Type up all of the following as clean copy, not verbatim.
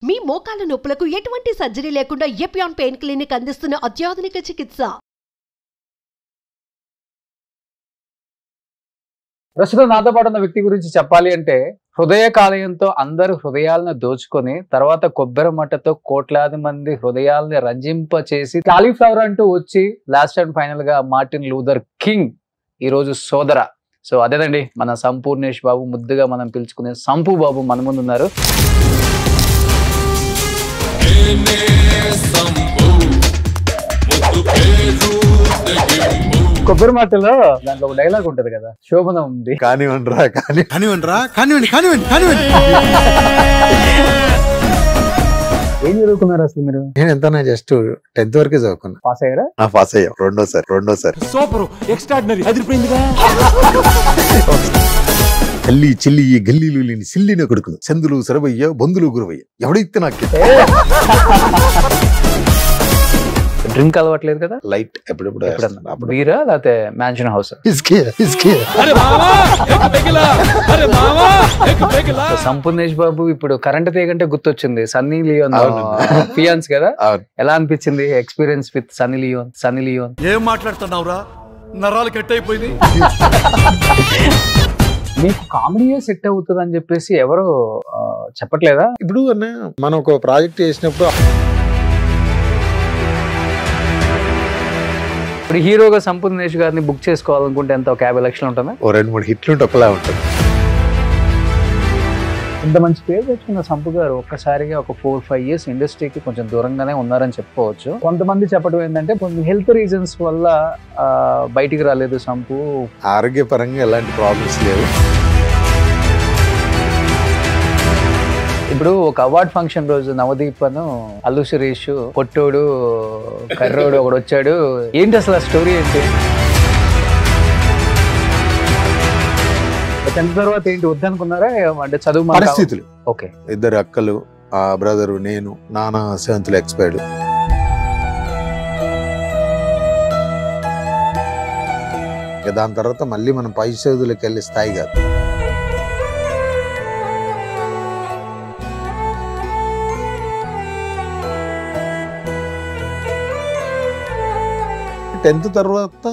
మీ మోకాల నొప్పులకు ఎటువంటి సర్జరీ లేకుండా ఎపియాన్ పెయిన్ క్లినిక్ అందిస్తున్న అత్యాధునిక చికిత్స. ప్రస్తుతం నాతో పాటు ఉన్న వ్యక్తి గురించి చెప్పాలి అంటే హృదయ కాలేయంతో అందరు హృదయాలను దోచుకొని తర్వాత కొబ్బరి మట్టతో కోట్లాది మంది హృదయాలని రంజింప చేసి కాలీఫ్లవర్ అంటూ వచ్చి లాస్ట్ అండ్ ఫైనల్ గా మార్టిన్ లూథర్ కింగ్ ఈ రోజు సోదర. సో అదేనండి మన సంపూర్ణేష్ బాబు, ముద్దుగా మనం పిలుచుకునే సంపు బాబు మన ముందు ఉన్నారు. కొబ్బరి మాటలో దాంట్లో ఒక డైలాగ్ ఉంటది కదా, శోభన ఉంది. ఏం చదువుకున్నారు అసలు మీరు? నేను ఎంత జస్ట్ 10th వరకే చదువుకున్నా. పాస్ అయ్యారా? పాస్ అయ్యా, రెండోసారి. సూపర్, ఎక్స్ట్రాడినరీ, అదిరిపోయిందిగా. గల్లీ చిల్లి గల్లీలు లేని సిల్లిన కొడుకును చందులు సరవయ్య బంధులు గురవయ్య ఎవడైతే నాకు డ్రింక్ అలవాట్లేదు కదా? లైట్ ఎప్పుడెప్పుడు బీరా లేకపోతే మ్యాన్షన్ హౌస్? సంపూర్ణేష్ బాబు ఇప్పుడు కరెంట్ తీగంటే గుర్తొచ్చింది సన్నీ లియోన్ ఫియాన్స్ కదా. ఎలా అనిపించింది ఎక్స్పీరియన్స్ విత్ సన్నీ లియోన్? ఏం మాట్లాడుతున్నావురా, నరాలు కట్ అయిపోయింది. మీకు కామెడీయే సెట్ అవుతుంది అని చెప్పేసి ఎవరు చెప్పట్లేదా? ఇప్పుడు మనం ఒక ప్రాజెక్ట్ చేసినప్పుడు ఇప్పుడు హీరోగా సంపూర్ణేష్ గారిని బుక్ చేసుకోవాలనుకుంటే ఎంత, ఒక 50 లక్షలు ఉంటుందా? ఓ 2-3 హిట్లు ఉంటే ఒకలా ఉంటుంది. ఇంత మంచి పేరు తెచ్చుకున్న సంపు గారు ఒక్కసారిగా ఒక 4-5 ఇయర్స్ ఇండస్ట్రీకి కొంచెం దూరంగానే ఉన్నారని చెప్పుకోవచ్చు. కొంతమంది చెప్పడం ఏంటంటే కొన్ని హెల్త్ రీజన్స్ వల్ల బయటికి రాలేదు సంపు. ఆరోగ్యపరంగా ఎలాంటి ప్రాబ్లమ్స్ లేవు. ఇప్పుడు ఒక అవార్డ్ ఫంక్షన్ రోజు నవదీప్ అను అల్లు సురేష్ పొట్టోడు కర్రోడు ఒకడు వచ్చాడు. ఏంటి అసలు ఆ స్టోరీ ఏంటి? 10th తర్వాత ఏంటి వద్దనుకున్నారా అంటే చదువు పరిస్థితులు? ఓకే, 2 అక్కలు, ఆ బ్రదరు, నేను, నాన్న 7th ఎక్స్పైర్డ్. దాని తర్వాత మళ్ళీ మనం పై చదువులకు వెళ్ళే స్థాయి కాదు. టెన్త్ తర్వాత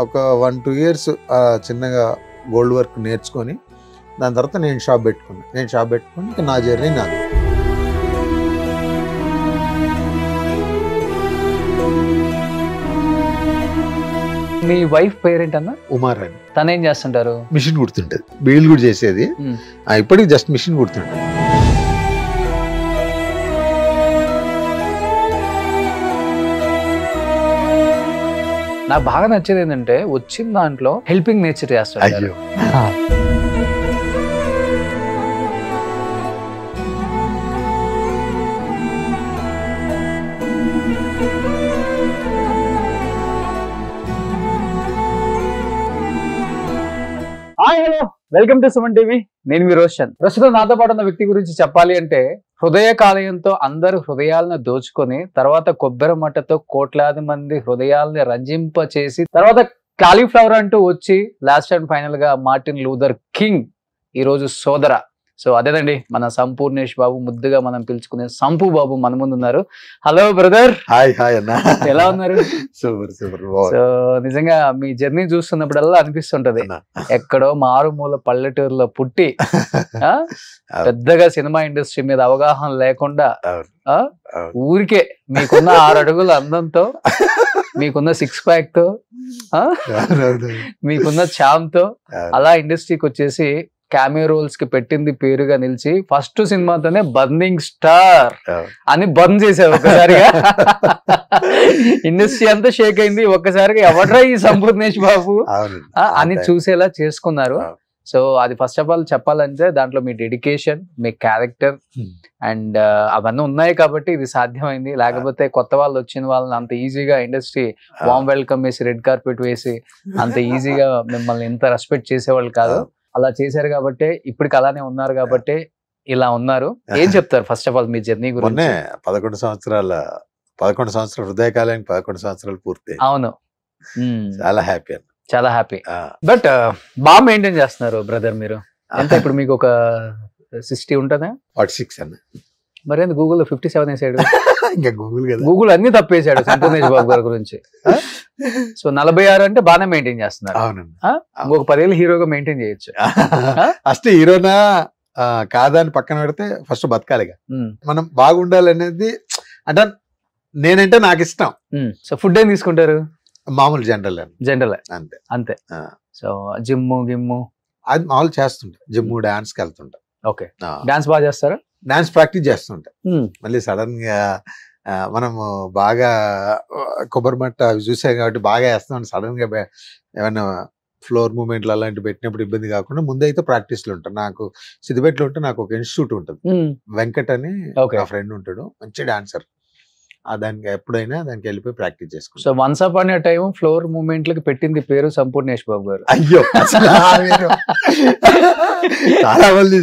ఒక 1-2 ఇయర్స్ చిన్నగా గోల్డ్ వర్క్ నేర్చుకొని దాని తర్వాత నేను షాప్ పెట్టుకుని నా జర్నీ నాది. మీ వైఫ్ పేరెంట్ అన్న? ఉమారాణి. తను ఏం చేస్తుంటారు? మిషన్ కుడుతుంటది, బీళ్ళు కూడా చేసేది. ఇప్పటికి జస్ట్ మిషన్ కుడుతుంటది. నాకు బాగా నచ్చేది ఏంటంటే వచ్చిన దాంట్లో హెల్పింగ్ నేచర్ చేస్తాడు. Hello, welcome to Suman TV. నేను మీ రోషన్. ప్రస్తుతం నాతో పాటు ఉన్న వ్యక్తి గురించి చెప్పాలి అంటే హృదయ కాలేయంతో అందరు హృదయాలను దోచుకొని తర్వాత కొబ్బరి మట్టతో కోట్లాది మంది హృదయాలని రంజింప చేసి తర్వాత కాలీఫ్లవర్ అంటూ వచ్చి లాస్ట్ అండ్ ఫైనల్ గా మార్టిన్ లూథర్ కింగ్ ఈ రోజు సోదర. సో అదేనండి మన సంపూర్ణేష్ బాబు, ముద్దుగా మనం పిలుచుకునే సంపు బాబు మన ముందు ఉన్నారు. Hello brother. హాయ్ అన్న, ఎలా ఉన్నారు? సూపర్. సో నిజంగా మీ జర్నీ చూస్తున్నప్పుడల్లా అనిపిస్తుంటది ఎక్కడో మారుమూల పల్లెటూరులో పుట్టి పెద్దగా సినిమా ఇండస్ట్రీ మీద అవగాహన లేకుండా ఊరికే మీకున్న 6 అడుగుల అందంతో, మీకున్న 6 ప్యాక్ తో, మీకున్న ఛామ్ తో అలా ఇండస్ట్రీకి వచ్చేసి క్యామియో రోల్స్ కి పెట్టింది పేరుగా నిలిచి ఫస్ట్ సినిమాతోనే బర్నింగ్ స్టార్ అని బర్న్ చేశారు ఒక్కసారిగా. ఇండస్ట్రీ అంతా షేక్ అయింది ఒక్కసారిగా, ఎవడ్రా ఈ సంపూర్ణేష్ బాబు అని చూసేలా చేసుకున్నారు. సో అది ఫస్ట్ ఆఫ్ ఆల్ చెప్పాలంటే దాంట్లో మీ డెడికేషన్, మీ క్యారెక్టర్ అండ్ అవన్నీ ఉన్నాయి కాబట్టి ఇది సాధ్యమైంది. లేకపోతే కొత్త వాళ్ళు వచ్చిన వాళ్ళని అంత ఈజీగా ఇండస్ట్రీ వామ్ వెల్కమ్ వేసి రెడ్ కార్పెట్ వేసి అంత ఈజీగా మిమ్మల్ని ఎంత రెస్పెక్ట్ చేసేవాళ్ళు కాదు. అలా చేశారు కాబట్టి ఇప్పటికి అలానే ఉన్నారు కాబట్టి ఇలా ఉన్నారు. ఏం చెప్తారు first of all me journey గురించి? 11 సంవత్సరాల హృదయకాలానికి 11 సంవత్సరాలు పూర్తి. అవును, చాలా హ్యాపీ. చాలా హ్యాపీ. బట్ బాగా మెయింటైన్ చేస్తున్నారు బ్రదర్ మీరు. అంటే ఇప్పుడు మీకు ఒక 60 ఉంటుందా? 46 అన్న. మరి గూగుల్ 57 వేసాడు? ఇంకా గూగుల్ కదా, గూగుల్ అన్ని తప్పేశాడు సంపూర్ణేష్ బాబు గారి గురించి. సో 46 అంటే బాగానే మెయింటైన్ చేస్తున్నారు. అవునండి. ఇంకొక 10 ఏళ్ళు హీరోగా మెయింటైన్ చేయొచ్చు. ఫస్ట్ హీరోనా కాదా అని పక్కన పెడితే ఫస్ట్ బతకాలిగా, మనం బాగుండాలనేది అంటే నేనంటే నాకు ఇష్టం. సో ఫుడ్ ఏం తీసుకుంటారు? మామూలు జనరల్ అంతే అంతే. సో జిమ్ గిమ్ము అది మామూలు చేస్తుంటా, జిమ్ డాన్స్ కి వెళ్తుంటా. ఓకే, డాన్స్ బాగా చేస్తారా? డాన్స్ ప్రాక్టీస్ చేస్తుంటా. మళ్ళీ సడన్ గా మనము బాగా కొబ్బరి మట్ట అవి చూసాం కాబట్టి బాగా వేస్తాం. సడన్ గా ఏమైనా ఫ్లోర్ మూమెంట్లు అలాంటివి పెట్టినప్పుడు ఇబ్బంది కాకుండా ముందైతే ప్రాక్టీస్లు ఉంటాను. నాకు సిద్దిపేటలో ఉంటే నాకు ఒక ఇన్స్టిట్యూట్ ఉంటుంది, వెంకట్ అని నా ఫ్రెండ్ ఉంటాడు, మంచి డాన్సర్. దానికి ఎప్పుడైనా దానికి వెళ్ళిపోయి ప్రాక్టీస్ చేసుకుంటాం. So once upon a time floor మూమెంట్లకి పెట్టింది పేరు సంపూర్ణేష్ బాబు గారు. అయ్యో చాలా మంది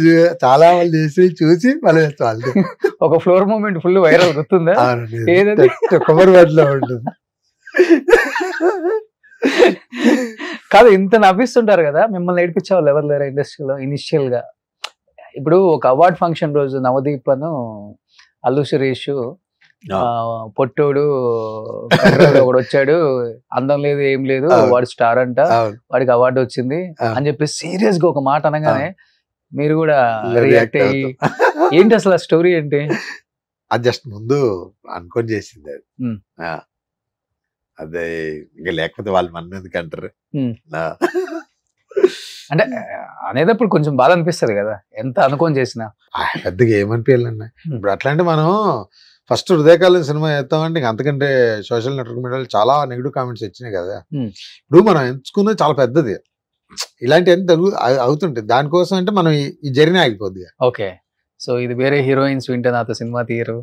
చేసి చూసి మళ్ళీ ఒక ఫ్లోర్ మూమెంట్ ఫుల్ వైరల్ గుర్తుందా? ఏదైతే కొబ్బరిలో ఉంటుంది కాదు, ఇంత నవ్విస్తుంటారు కదా, మిమ్మల్ని ఏడిపించే వాళ్ళు ఎవరు లేరా ఇండస్ట్రీలో ఇనిషియల్ గా? ఇప్పుడు ఒక అవార్డ్ ఫంక్షన్ రోజు నవదీప్ అను అల్లు సురేష్ పొట్టోడు ఒకడు వచ్చాడు, అందం లేదు ఏం లేదు, వాడు స్టార్ అంట, వాడికి అవార్డు వచ్చింది అని చెప్పి సీరియస్ గా ఒక మాట అనగానే మీరు కూడా రియాక్ట్ అయ్యి ఏంటి అసలు ఆ స్టోరీ ఏంటి? అది జస్ట్ ముందు అనుకొని చేసింది అది. అదే ఇంకా లేకపోతే వాళ్ళు మన ఎందుకు అంటారు అంటే అనేటప్పుడు కొంచెం బాధ అనిపిస్తుంది కదా, ఎంత అనుకొని చేసినా. పెద్దగా ఏమనిపించాలన్నా ఇప్పుడు అట్లాంటి మనం ఫస్ట్ హృదయకాలం సినిమా చేస్తామంటే ఇంక అంతకంటే సోషల్ నెట్వర్క్ మీడియాలో చాలా నెగిటివ్ కామెంట్స్ వచ్చినాయి కదా. ఇప్పుడు మనం ఎంచుకున్నది చాలా పెద్దది, ఇలాంటివన్నీ అవుతుంటాయి. దానికోసం అంటే మనం ఈ జర్నీ ఆగిపోద్ది. ఓకే, సో ఇది వేరే హీరోయిన్స్ వింటే నాతో సినిమా తీయరు.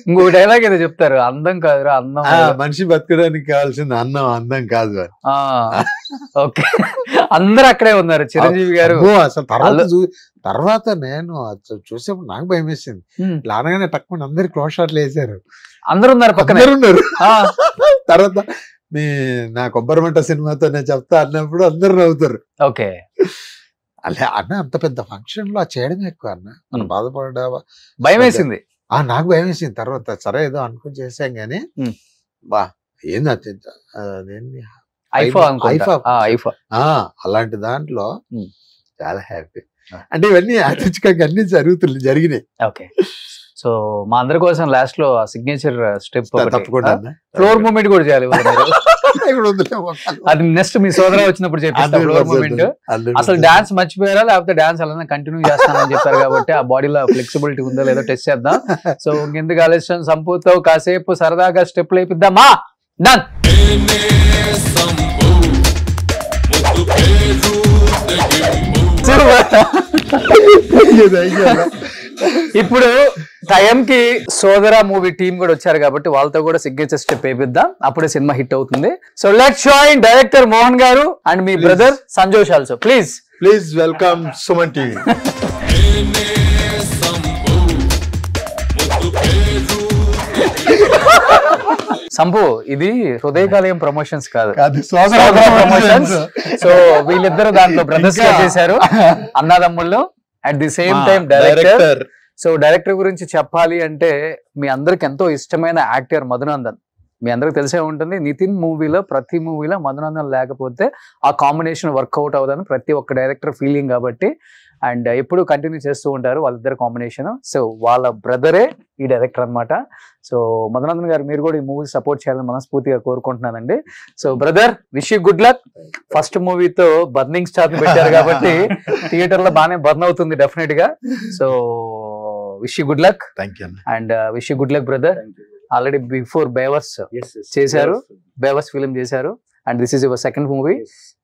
ఇంకో డైలాగ్ ఏదో చెప్తారు, అందం కాదురా అందం, మనిషి బతకడానికి కావాల్సింది అన్నం, అందం కాదు అని. ఓకే, అందరు అక్కడే ఉన్నారు. చిరంజీవి గారు అసలు తర్వాత నేను చూసేప్పుడు నాకు భయం వేసింది. లానగానే తక్కువ అందరు క్లోజ్ షాట్లు వేసారు, అందరు ఉన్నారు పక్కన ఉన్నారు. తర్వాత నా కొబ్బరి మంట సినిమాతో నేను చెప్తా అన్నప్పుడు అందరు నవ్వుతారు. ఓకే, అలా అన్న అంత పెద్ద ఫంక్షన్ లో చేయడం ఎక్కువ అన్న, మనం బాధపడ్డా భయం వేసింది. నాకు భయం వేసింది. తర్వాత సరే ఏదో అనుకుని చేసాం గానీ బా ఏంది అలాంటి దాంట్లో చాలా హ్యాపీ. అంటే ఇవన్నీ యాదృచ్ఛికంగా అన్ని జరిగినాయి. ఓకే, సో మా అందరి కోసం లాస్ట్ లో సిగ్నేచర్ స్టెప్ తప్పకుండా ఫ్లోర్ మూమెంట్ కూడా చేయాలి. అది నెక్స్ట్ మీ సోదరా వచ్చినప్పుడు చెప్పిస్తా ఫ్లోర్ మూమెంట్. అసలు డాన్స్ మర్చిపోయారా లేకపోతే డాన్స్ అలానే కంటిన్యూ చేస్తానని చెప్పారు కాబట్టి ఆ బాడీలో ఫ్లెక్సిబిలిటీ ఉందో లేదో టెస్ట్ చేద్దాం. సో ఇంకెందుకు ఆలస్యం, సంపూతో కాసేపు సరదాగా స్టెప్ లేపిద్దామా? డన్. ఇప్పుడు టైంకి సోదరా మూవీ టీం కూడా వచ్చారు కాబట్టి వాళ్ళతో కూడా సిగ్నేచర్ స్టెప్ వేపిద్దాం, అప్పుడే సినిమా హిట్ అవుతుంది. So let's join director Mohan garu and మీ brother Sanjosh also. Please welcome Suman TV. Sampu, ఇది హృదయకాలయం ప్రమోషన్స్ కాదు, ప్రమోషన్స్. సో వీళ్ళిద్దరు దాంట్లో బ్రదర్స్ గా చేశారు, అన్నదమ్ముళ్ళు. At the same time director. So director గురించి చెప్పాలి అంటే మీ అందరికి ఎంతో ఇష్టమైన యాక్టర్ మధునందన్. మీ అందరికి తెలిసే ఉంటుంది, నితిన్ మూవీలో ప్రతి మూవీలో మధునందన్ లేకపోతే ఆ కాంబినేషన్ వర్కౌట్ అవుతుందని ప్రతి ఒక్క డైరెక్టర్ ఫీలింగ్ కాబట్టి, అండ్ ఎప్పుడు కంటిన్యూ చేస్తూ ఉంటారు వాళ్ళిద్దరు కాంబినేషన్. సో వాళ్ళ బ్రదరే ఈ డైరెక్టర్ అనమాట. సో మధునందన్ గారు, మీరు కూడా ఈ మూవీ సపోర్ట్ చేయాలని మనస్ఫూర్తిగా కోరుకుంటున్నానండి. So brother, wish you good luck. First మూవీతో బర్నింగ్ స్టార్ పెట్టారు కాబట్టి థియేటర్ లో బాగానే బర్న్ అవుతుంది డెఫినెట్ గా. So wish you good luck. And wish you good luck brother. Already before బేవర్స్ చేశారు, బేవర్స్ ఫిలిం చేశారు, and this is your second movie.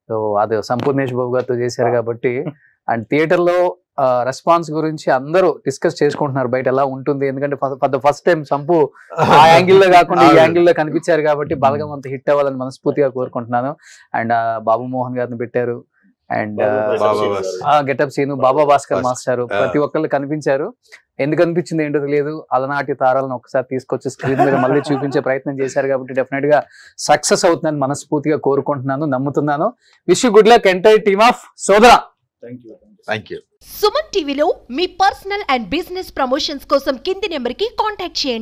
So అది సంపూర్ణేష్ బాబు గారితో చేశారు కాబట్టి, అండ్ థియేటర్ లో రెస్పాన్స్ గురించి అందరూ డిస్కస్ చేసుకుంటున్నారు బయట ఎలా ఉంటుంది. ఎందుకంటే ఫర్ ద ఫస్ట్ టైం సంపు ఆ యాంగిల్ లో కాకుండా ఈ యాంగిల్ లో కనిపించారు కాబట్టి బలగం అంత హిట్ అవ్వాలని మనస్ఫూర్తిగా కోరుకుంటున్నాను. అండ్ బాబు మోహన్ గారిని పెట్టారు, and Getup Seenu Baba Bhaskar master, ప్రతి ఒక్కళ్ళు కనిపించారు. ఎందుకు అనిపించింది ఏంటో తెలియదు, అలనాటి తారాలను ఒకసారి తీసుకొచ్చి స్క్రీన్ మీద మళ్ళీ చూపించే ప్రయత్నం చేశారు కాబట్టి డెఫినెట్ గా సక్సెస్ అవుతుందని మనస్ఫూర్తిగా కోరుకుంటున్నాను, నమ్ముతున్నాను. Wish you good luck entire team of సోదరా. Thank you. సుమన్ టీవీలో మీ పర్సనల్ అండ్ బిజినెస్ ప్రమోషన్స్ కోసం కింది నెంబర్కి కాంటాక్ట్ చేయండి.